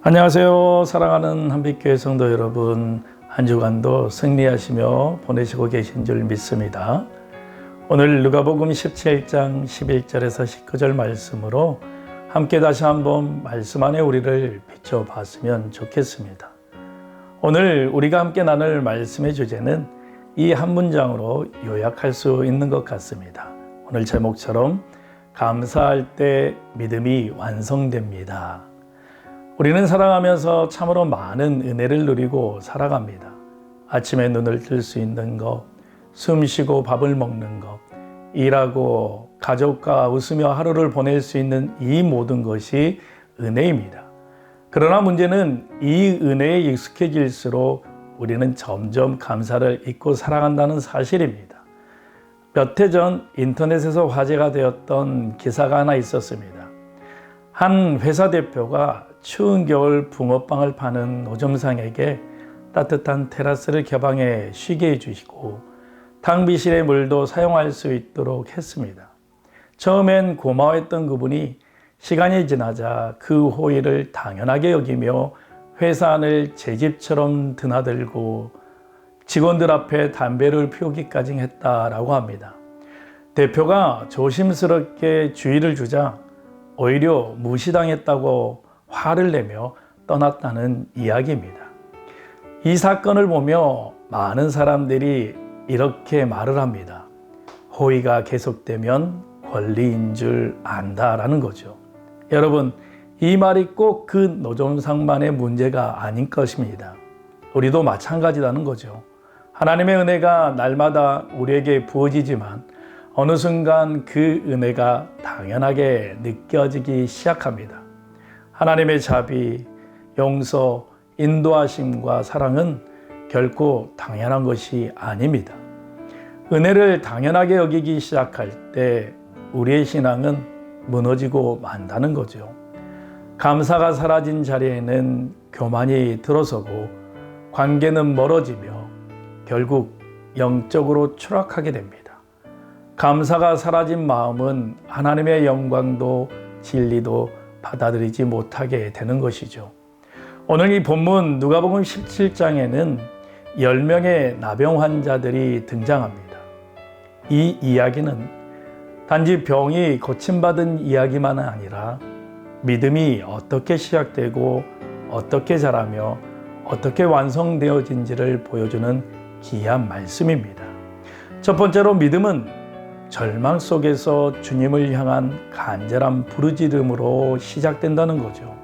안녕하세요. 사랑하는 한빛교회 성도 여러분, 한 주간도 승리하시며 보내시고 계신 줄 믿습니다. 오늘 누가복음 17장 11절에서 19절 말씀으로 함께 다시 한번 말씀 안에 우리를 비춰봤으면 좋겠습니다. 오늘 우리가 함께 나눌 말씀의 주제는 이 한 문장으로 요약할 수 있는 것 같습니다. 오늘 제목처럼 감사할 때 믿음이 완성됩니다. 우리는 살아가면서 참으로 많은 은혜를 누리고 살아갑니다. 아침에 눈을 뜰 수 있는 것, 숨 쉬고 밥을 먹는 것, 일하고 가족과 웃으며 하루를 보낼 수 있는 이 모든 것이 은혜입니다. 그러나 문제는 이 은혜에 익숙해질수록 우리는 점점 감사를 잊고 살아간다는 사실입니다. 몇 해 전 인터넷에서 화제가 되었던 기사가 하나 있었습니다. 한 회사 대표가 추운 겨울 붕어빵을 파는 노점상에게 따뜻한 테라스를 개방해 쉬게 해주시고 탕비실의 물도 사용할 수 있도록 했습니다. 처음엔 고마워했던 그분이 시간이 지나자 그 호의를 당연하게 여기며 회사 안을 제 집처럼 드나들고 직원들 앞에 담배를 피우기까지 했다라고 합니다. 대표가 조심스럽게 주의를 주자 오히려 무시당했다고 화를 내며 떠났다는 이야기입니다. 이 사건을 보며 많은 사람들이 이렇게 말을 합니다. 호의가 계속되면 권리인 줄 안다라는 거죠. 여러분, 이 말이 꼭 그 노점상만의 문제가 아닌 것입니다. 우리도 마찬가지라는 거죠. 하나님의 은혜가 날마다 우리에게 부어지지만 어느 순간 그 은혜가 당연하게 느껴지기 시작합니다. 하나님의 자비, 용서, 인도하심과 사랑은 결코 당연한 것이 아닙니다. 은혜를 당연하게 여기기 시작할 때 우리의 신앙은 무너지고 만다는 거죠. 감사가 사라진 자리에는 교만이 들어서고 관계는 멀어지며 결국 영적으로 추락하게 됩니다. 감사가 사라진 마음은 하나님의 영광도 진리도 받아들이지 못하게 되는 것이죠. 오늘 이 본문 누가복음 17장에는 10명의 나병 환자들이 등장합니다. 이 이야기는 단지 병이 고침받은 이야기만은 아니라 믿음이 어떻게 시작되고 어떻게 자라며 어떻게 완성되어진지를 보여주는 귀한 말씀입니다. 첫 번째로 믿음은 절망 속에서 주님을 향한 간절한 부르짖음으로 시작된다는 거죠.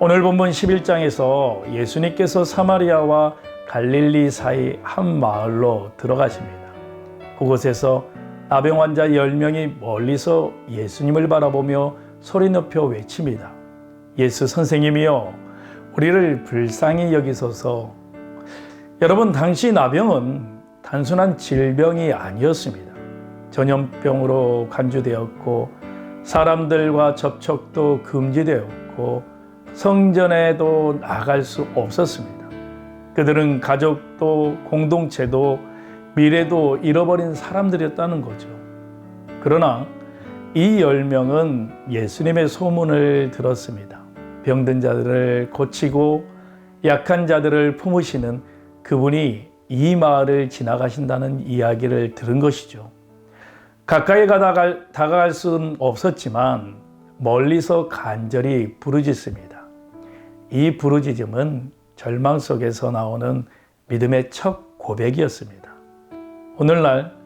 오늘 본문 11장에서 예수님께서 사마리아와 갈릴리 사이 한 마을로 들어가십니다. 그곳에서 나병 환자 10명이 멀리서 예수님을 바라보며 소리 높여 외칩니다. 예수 선생님이여, 우리를 불쌍히 여기소서. 여러분, 당시 나병은 단순한 질병이 아니었습니다. 전염병으로 간주되었고 사람들과 접촉도 금지되었고 성전에도 나갈 수 없었습니다. 그들은 가족도 공동체도 미래도 잃어버린 사람들이었다는 거죠. 그러나 이 10명은 예수님의 소문을 들었습니다. 병든 자들을 고치고 약한 자들을 품으시는 그분이 이 마을을 지나가신다는 이야기를 들은 것이죠. 가까이 다가갈 수는 없었지만 멀리서 간절히 부르짖습니다. 이 부르짖음은 절망 속에서 나오는 믿음의 첫 고백이었습니다. 오늘날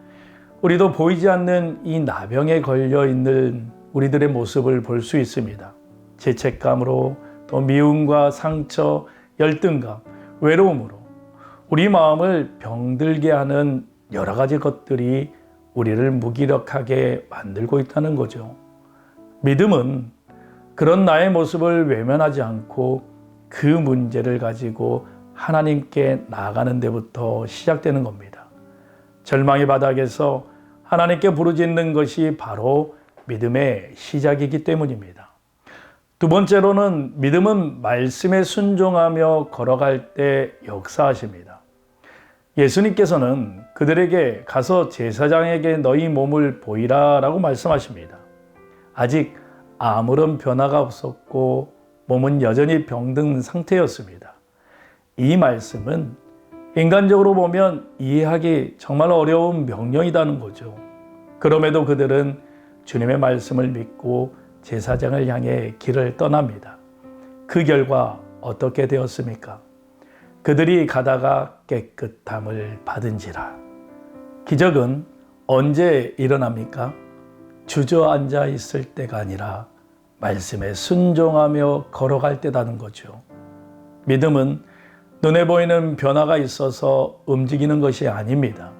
우리도 보이지 않는 이 나병에 걸려 있는 우리들의 모습을 볼 수 있습니다. 죄책감으로, 또 미움과 상처, 열등감, 외로움으로 우리 마음을 병들게 하는 여러 가지 것들이 우리를 무기력하게 만들고 있다는 거죠. 믿음은 그런 나의 모습을 외면하지 않고 그 문제를 가지고 하나님께 나아가는 데부터 시작되는 겁니다. 절망의 바닥에서 하나님께 부르짖는 것이 바로 믿음의 시작이기 때문입니다. 두 번째로는 믿음은 말씀에 순종하며 걸어갈 때 역사하십니다. 예수님께서는 그들에게 가서 제사장에게 너희 몸을 보이라 라고 말씀하십니다. 아직 아무런 변화가 없었고 몸은 여전히 병든 상태였습니다. 이 말씀은 인간적으로 보면 이해하기 정말 어려운 명령이라는 거죠. 그럼에도 그들은 주님의 말씀을 믿고 제사장을 향해 길을 떠납니다. 그 결과 어떻게 되었습니까? 그들이 가다가 깨끗함을 받은지라. 기적은 언제 일어납니까? 주저앉아 있을 때가 아니라 말씀에 순종하며 걸어갈 때라는 거죠. 믿음은 눈에 보이는 변화가 있어서 움직이는 것이 아닙니다.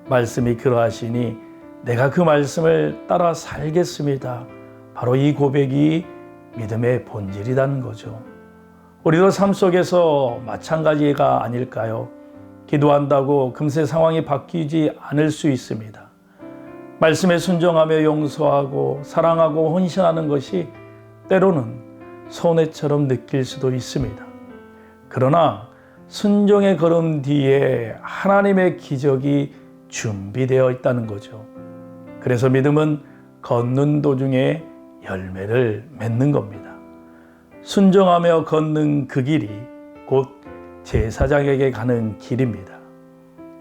말씀이 그러하시니 내가 그 말씀을 따라 살겠습니다. 바로 이 고백이 믿음의 본질이라는 거죠. 우리도 삶 속에서 마찬가지가 아닐까요? 기도한다고 금세 상황이 바뀌지 않을 수 있습니다. 말씀에 순종하며 용서하고 사랑하고 헌신하는 것이 때로는 손해처럼 느낄 수도 있습니다. 그러나 순종의 걸음 뒤에 하나님의 기적이 준비되어 있다는 거죠. 그래서 믿음은 걷는 도중에 열매를 맺는 겁니다. 순종하며 걷는 그 길이 곧 제사장에게 가는 길입니다.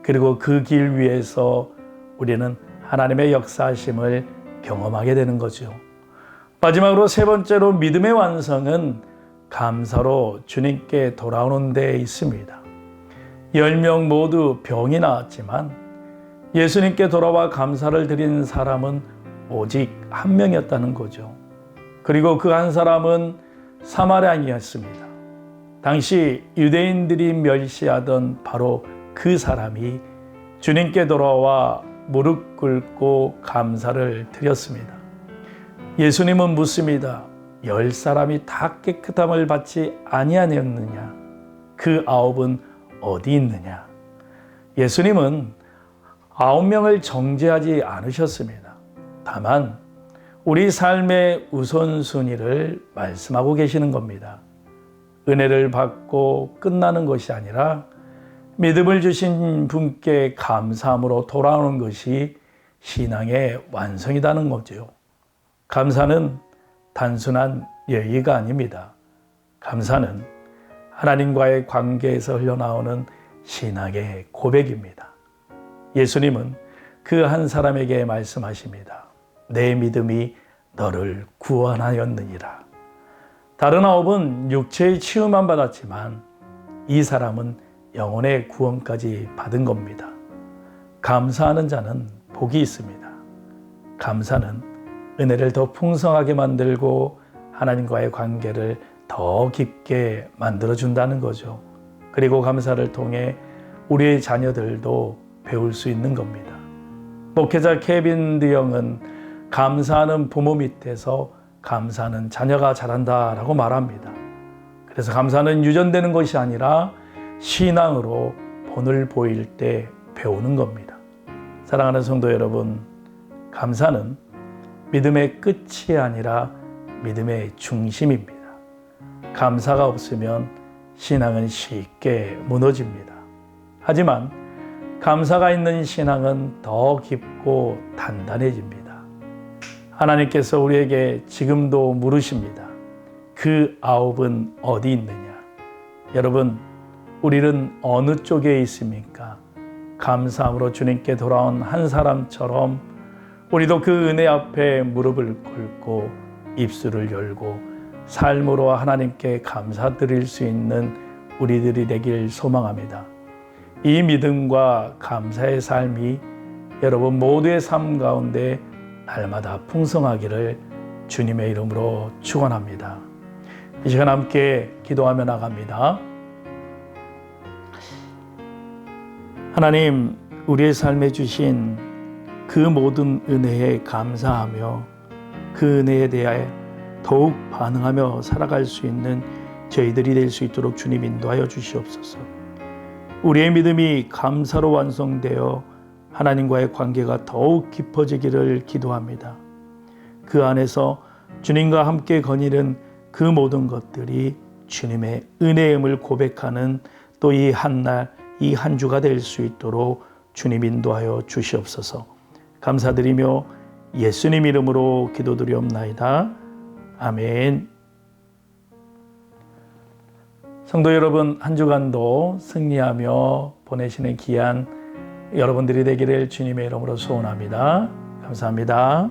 그리고 그 길 위에서 우리는 하나님의 역사하심을 경험하게 되는 거죠. 마지막으로 세 번째로 믿음의 완성은 감사로 주님께 돌아오는 데 있습니다. 10명 모두 병이 나았지만 예수님께 돌아와 감사를 드린 사람은 오직 한 명이었다는 거죠. 그리고 그 한 사람은 사마리아인이었습니다. 당시 유대인들이 멸시하던 바로 그 사람이 주님께 돌아와 무릎 꿇고 감사를 드렸습니다. 예수님은 묻습니다. 10사람이 다 깨끗함을 받지 아니하였느냐? 그 9은 어디 있느냐? 예수님은 9명을 정죄하지 않으셨습니다. 다만 우리 삶의 우선순위를 말씀하고 계시는 겁니다. 은혜를 받고 끝나는 것이 아니라 믿음을 주신 분께 감사함으로 돌아오는 것이 신앙의 완성이라는 거죠. 감사는 단순한 예의가 아닙니다. 감사는 하나님과의 관계에서 흘러나오는 신앙의 고백입니다. 예수님은 그 한 사람에게 말씀하십니다. 내 믿음이 너를 구원하였느니라. 다른 9은 육체의 치유만 받았지만 이 사람은 영혼의 구원까지 받은 겁니다. 감사하는 자는 복이 있습니다. 감사는 은혜를 더 풍성하게 만들고 하나님과의 관계를 더 깊게 만들어준다는 거죠. 그리고 감사를 통해 우리의 자녀들도 배울 수 있는 겁니다. 목회자 케빈 드영은 감사하는 부모 밑에서 감사하는 자녀가 자란다라고 말합니다. 그래서 감사는 유전되는 것이 아니라 신앙으로 본을 보일 때 배우는 겁니다. 사랑하는 성도 여러분, 감사는 믿음의 끝이 아니라 믿음의 중심입니다. 감사가 없으면 신앙은 쉽게 무너집니다. 하지만 감사가 있는 신앙은 더 깊고 단단해집니다. 하나님께서 우리에게 지금도 물으십니다. 그 9은 어디 있느냐? 여러분, 우리는 어느 쪽에 있습니까? 감사함으로 주님께 돌아온 한 사람처럼 우리도 그 은혜 앞에 무릎을 꿇고 입술을 열고 삶으로 하나님께 감사드릴 수 있는 우리들이 되길 소망합니다. 이 믿음과 감사의 삶이 여러분 모두의 삶 가운데 날마다 풍성하기를 주님의 이름으로 축원합니다. 이 시간 함께 기도하며 나갑니다. 하나님, 우리의 삶에 주신 그 모든 은혜에 감사하며 그 은혜에 대하여 더욱 반응하며 살아갈 수 있는 저희들이 될 수 있도록 주님 인도하여 주시옵소서. 우리의 믿음이 감사로 완성되어 하나님과의 관계가 더욱 깊어지기를 기도합니다. 그 안에서 주님과 함께 거니는 그 모든 것들이 주님의 은혜임을 고백하는 또 이 한날, 이 한 주가 될 수 있도록 주님 인도하여 주시옵소서. 감사드리며 예수님 이름으로 기도드리옵나이다. 아멘. 성도 여러분, 한 주간도 승리하며 보내시는 귀한 여러분들이 되기를 주님의 이름으로 소원합니다. 감사합니다.